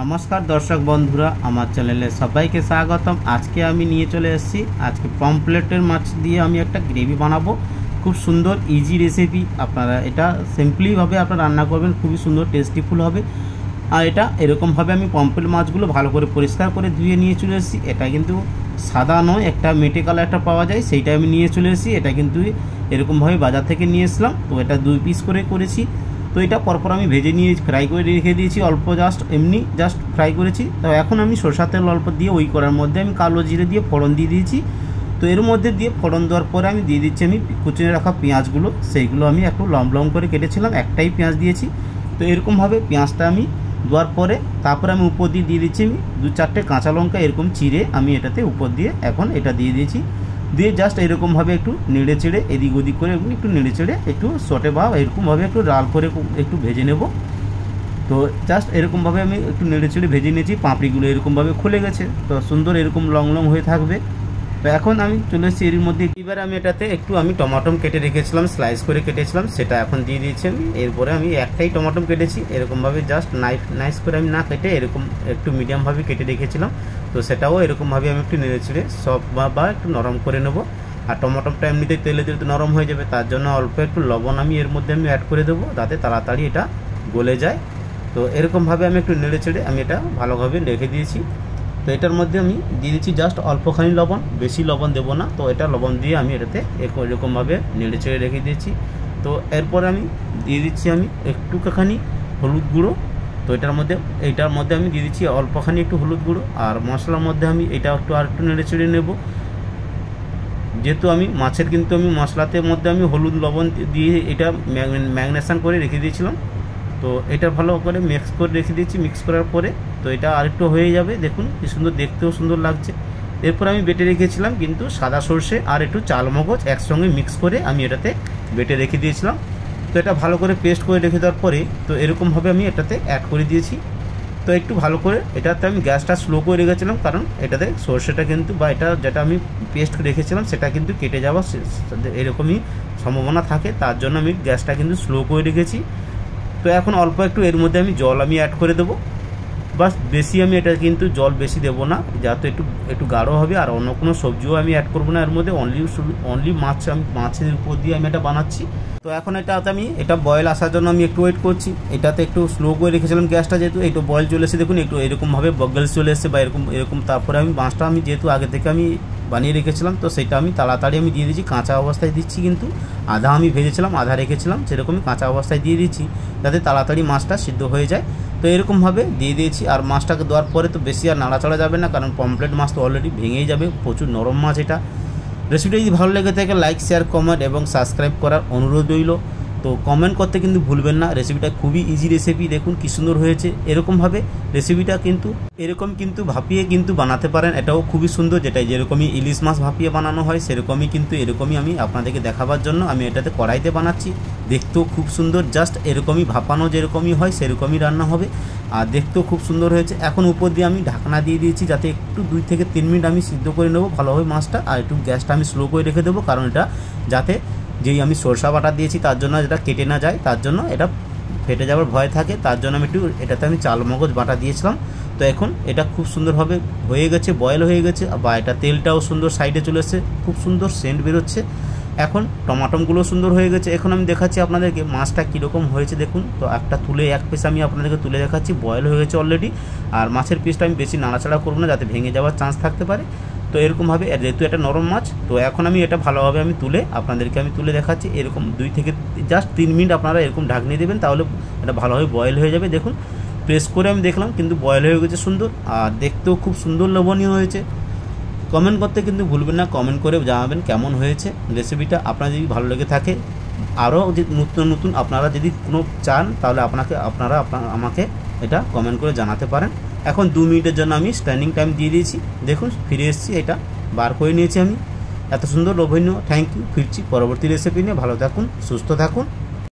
নমস্কার দর্শক বন্ধুরা, আমার চ্যানেলে সবাইকে স্বাগতম। আজকে আমি নিয়ে চলে এসেছি আজকে পমফ্লেটের মাছ দিয়ে আমি একটা গ্রেভি বানাবো। খুব সুন্দর ইজি রেসিপি, আপনারা এটা সিম্পলিভাবে আপনারা রান্না করবেন, খুবই সুন্দর টেস্টিফুল হবে। আর এটা এরকমভাবে আমি পমফ্লেট মাছগুলো ভালো করে পরিষ্কার করে ধুয়ে নিয়ে চলে এসেছি। এটা কিন্তু সাদা নয়, একটা মেটে কালার একটা পাওয়া যায়, সেইটা আমি নিয়ে চলে এসেছি। এটা কিন্তু এরকমভাবে বাজার থেকে নিয়ে এসলাম। তো এটা 2 পিস করে করেছি। তো এটা পরপর আমি ভেজে নিয়ে ফ্রাই করে রেখে দিয়েছি, অল্প জাস্ট ফ্রাই করেছি। তো এখন আমি সরষের তেল অল্প দিয়ে ওই করার মধ্যে আমি কালো জিরে দিয়ে ফোড়ন দিয়ে দিয়েছি। তো এর মধ্যে দিয়ে ফোড়ন দেওয়ার পরে আমি দিয়ে দিচ্ছি আমি কুচিয়ে রাখা পেঁয়াজগুলো, সেইগুলো আমি একটু লম্ব করে কেটেছিলাম, একটাই পেঁয়াজ দিয়েছি। তো এরকমভাবে পেঁয়াজটা আমি দেওয়ার পরে তারপরে আমি উপর দিয়ে দিচ্ছি আমি 2-4টে কাঁচা লঙ্কা এরকম চিড়ে আমি এটাতে উপর দিয়ে এখন এটা দিয়ে দিয়েছি। দিয়ে জাস্ট এরকমভাবে একটু নেড়ে চেড়ে এদিক ওদিক করে এবং একটু নেড়ে চেড়ে একটু সটে বা এরকমভাবে একটু লাল করে একটু ভেজে নেব। তো জাস্ট এরকমভাবে আমি একটু নেড়ে চেড়ে ভেজে নিয়েছি। পাঁপড়িগুলো এরকমভাবে খুলে গেছে, তো সুন্দর এরকম লং লং হয়ে থাকবে। তো এখন আমি চলে এসেছি এর মধ্যে। এবার আমি এটাতে একটু আমি টমাটম কেটে রেখেছিলাম, স্লাইস করে কেটেছিলাম, সেটা এখন দিয়ে দিয়েছি আমি। এরপরে আমি একটাই টমাটম কেটেছি, এরকমভাবে জাস্ট নাইস করে আমি না কেটে এরকম একটু মিডিয়ামভাবে কেটে রেখেছিলাম। তো সেটাও এরকমভাবে আমি একটু নেড়ে চেড়ে সফট বা একটু নরম করে নেব। আর টমাটমটা এমনিতেই তেলে দিলে নরম হয়ে যাবে, তার জন্য অল্প একটু লবণ আমি এর মধ্যে আমি অ্যাড করে দেবো, যাতে তাড়াতাড়ি এটা গলে যায়। তো এরকমভাবে আমি একটু নেড়ে চেড়ে আমি এটা ভালোভাবে রেখে দিয়েছি। তো এটার মধ্যে আমি দিয়ে দিচ্ছি জাস্ট অল্পখানি লবণ, বেশি লবণ দেবো না। তো এটা লবণ দিয়ে আমি এটাতে এরকমভাবে নেড়ে চেড়ে রেখে দিয়েছি। তো এরপরে আমি দিয়ে দিচ্ছি আমি একটুখানি হলুদ গুঁড়ো। তো এইটার মধ্যে আমি দিয়ে দিচ্ছি অল্পখানি একটু হলুদ গুঁড়ো। আর মশলার মধ্যে আমি এটা আর একটু নেড়ে চেড়ে নেব। যেহেতু আমি মাছের কিন্তু আমি মশলাতে মধ্যে আমি হলুদ লবণ দিয়ে এটা ম্যাগনেশন করে রেখে দিয়েছিলাম। তো এটা ভালো করে মিক্স করে রেখে দিয়েছি। মিক্স করার পরে তো এটা আরেকটু হয়ে যাবে, দেখুন কি সুন্দর, দেখতেও সুন্দর লাগছে। এরপর আমি বেটে রেখেছিলাম কিন্তু সাদা সর্ষে আর একটু চাল মগজ একসঙ্গে মিক্স করে আমি এটাতে বেটে রেখে দিয়েছিলাম। তো এটা ভালো করে পেস্ট করে রেখে দেওয়ার পরে তো এরকমভাবে আমি এটাতে অ্যাড করে দিয়েছি। তো একটু ভালো করে এটাতে আমি গ্যাসটা স্লো করে রেখেছিলাম, কারণ এটাতে সর্ষেটা কিন্তু বা এটা যেটা আমি পেস্ট রেখেছিলাম সেটা কিন্তু কেটে যাওয়ার এরকমই সম্ভাবনা থাকে, তার জন্য আমি গ্যাসটা কিন্তু স্লো করে রেখেছি। তো এখন অল্প একটু এর মধ্যে আমি জল আমি অ্যাড করে দেবো, বাস বেশি আমি এটা কিন্তু জল বেশি দেবো না, যাতে একটু গাঢ় হবে। আর অন্য কোনো সবজিও আমি অ্যাড করবো না এর মধ্যে, অনলি মাছের উপর দিয়ে আমি এটা বানাচ্ছি। তো এখন এটাতে আমি এটা বয়েল আসার জন্য আমি একটু ওয়েট করছি। এটাতে একটু স্লো করে রেখেছিলাম গ্যাসটা, যেহেতু একটু বয়েল চলে এসে দেখুন একটু এরকমভাবে বগলস চলে এসেছে বা এরকম। তারপরে আমি মাছটা আমি যেহেতু আগে থেকে আমি বানিয়ে রেখেছিলাম, তো সেটা আমি তাড়াতাড়ি আমি দিয়ে দিচ্ছি। কাঁচা অবস্থায় দিচ্ছি, কিন্তু আধা আমি ভেজেছিলাম আধা রেখেছিলাম, সেরকমই কাঁচা অবস্থায় দিয়ে দিচ্ছি যাতে তাড়াতাড়ি মাছটা সিদ্ধ হয়ে যায়। তো এরকমভাবে দিয়ে দিয়েছি। আর মাছটাকে দেওয়ার পরে তো বেশি আর নাড়াচাড়া যাবে না, কারণ পমফ্লেট মাছ তো অলরেডি ভেঙেই যাবে, প্রচুর নরম মাছ এটা। রেসিপিটা যদি ভালো লেগে থাকে লাইক, শেয়ার, কমেন্ট এবং সাবস্ক্রাইব করার অনুরোধ রইল। তো কমেন্ট করতে কিন্তু ভুলবেন না। রেসিপিটা খুবই ইজি রেসিপি, দেখুন কি সুন্দর হয়েছে। এরকমভাবে রেসিপিটা কিন্তু ভাপিয়ে কিন্তু বানাতে পারেন, এটাও খুবই সুন্দর। যেরকমই ইলিশ মাছ ভাপিয়ে বানানো হয় সেরকমই কিন্তু এরকমই আমি আপনাদেরকে দেখাবার জন্য আমি এটাতে কড়াইতে বানাচ্ছি। দেখতেও খুব সুন্দর, জাস্ট এরকমই ভাপানো যেরকমই হয় সেরকমই রান্না হবে, আর দেখতেও খুব সুন্দর হয়েছে। এখন উপর দিয়ে আমি ঢাকনা দিয়ে দিয়েছি, যাতে একটু 2 থেকে 3 মিনিট আমি সিদ্ধ করে নেবো ভালোভাবে মাছটা। আর একটু গ্যাসটা আমি স্লো করে রেখে দেবো, কারণ এটা যাতে যেই আমি সরষা বাটা দিয়েছি তার জন্য এটা কেটে না যায়, তার জন্য এটা ফেটে যাওয়ার ভয় থাকে, তার জন্য আমি এটাতে আমি চাল মগজ বাটা দিয়েছিলাম। তো এখন এটা খুব সুন্দরভাবে হয়ে গেছে, বয়েল হয়ে গেছে, বা এটা তেলটাও সুন্দর সাইডে চলে এসেছে, খুব সুন্দর সেন্ট বেরোচ্ছে। এখন টমাটমগুলো সুন্দর হয়ে গেছে। এখন আমি দেখাচ্ছি আপনাদেরকে মাছটা কীরকম হয়েছে, দেখুন। তো এক পিস আমি আপনাদেরকে তুলে দেখাচ্ছি, বয়েল হয়ে গেছে অলরেডি। আর মাছের পিসটা আমি বেশি নাড়াচাড়া করবো না, যাতে ভেঙে যাওয়ার চান্স থাকতে পারে। তো এরকমভাবে, যেহেতু এটা নরম মাছ, তো এখন আমি এটা ভালোভাবে আমি আপনাদেরকে তুলে দেখাচ্ছি। এরকম 2 থেকে জাস্ট 3 মিনিট আপনারা এরকম ঢাকনি দেবেন, তাহলে এটা ভালোভাবে বয়েল হয়ে যাবে। দেখুন প্রেস করে আমি দেখলাম, কিন্তু বয়েল হয়ে গেছে সুন্দর, আর দেখতেও খুব সুন্দর লোভনীয় হয়েছে। কমেন্ট করতে কিন্তু ভুলবেন না, কমেন্ট করে জানাবেন কেমন হয়েছে রেসিপিটা। আপনার যদি ভালো লেগে থাকে, আরও যে নতুন আপনারা যদি কোনো চান, তাহলে আপনারা আমাকে এটা কমেন্ট করে জানাতে পারেন। এখন 2 মিনিটের জন্য আমি স্ট্যান্ডিং টাইম দিয়ে দিয়েছি। দেখুন ফিরে এসেছি, এটা বার করে নিয়েছি আমি। এত সুন্দর লোভনীয়। Thank you. ফিরছি পরবর্তী রেসিপি নিয়ে। ভালো থাকুন, সুস্থ থাকুন।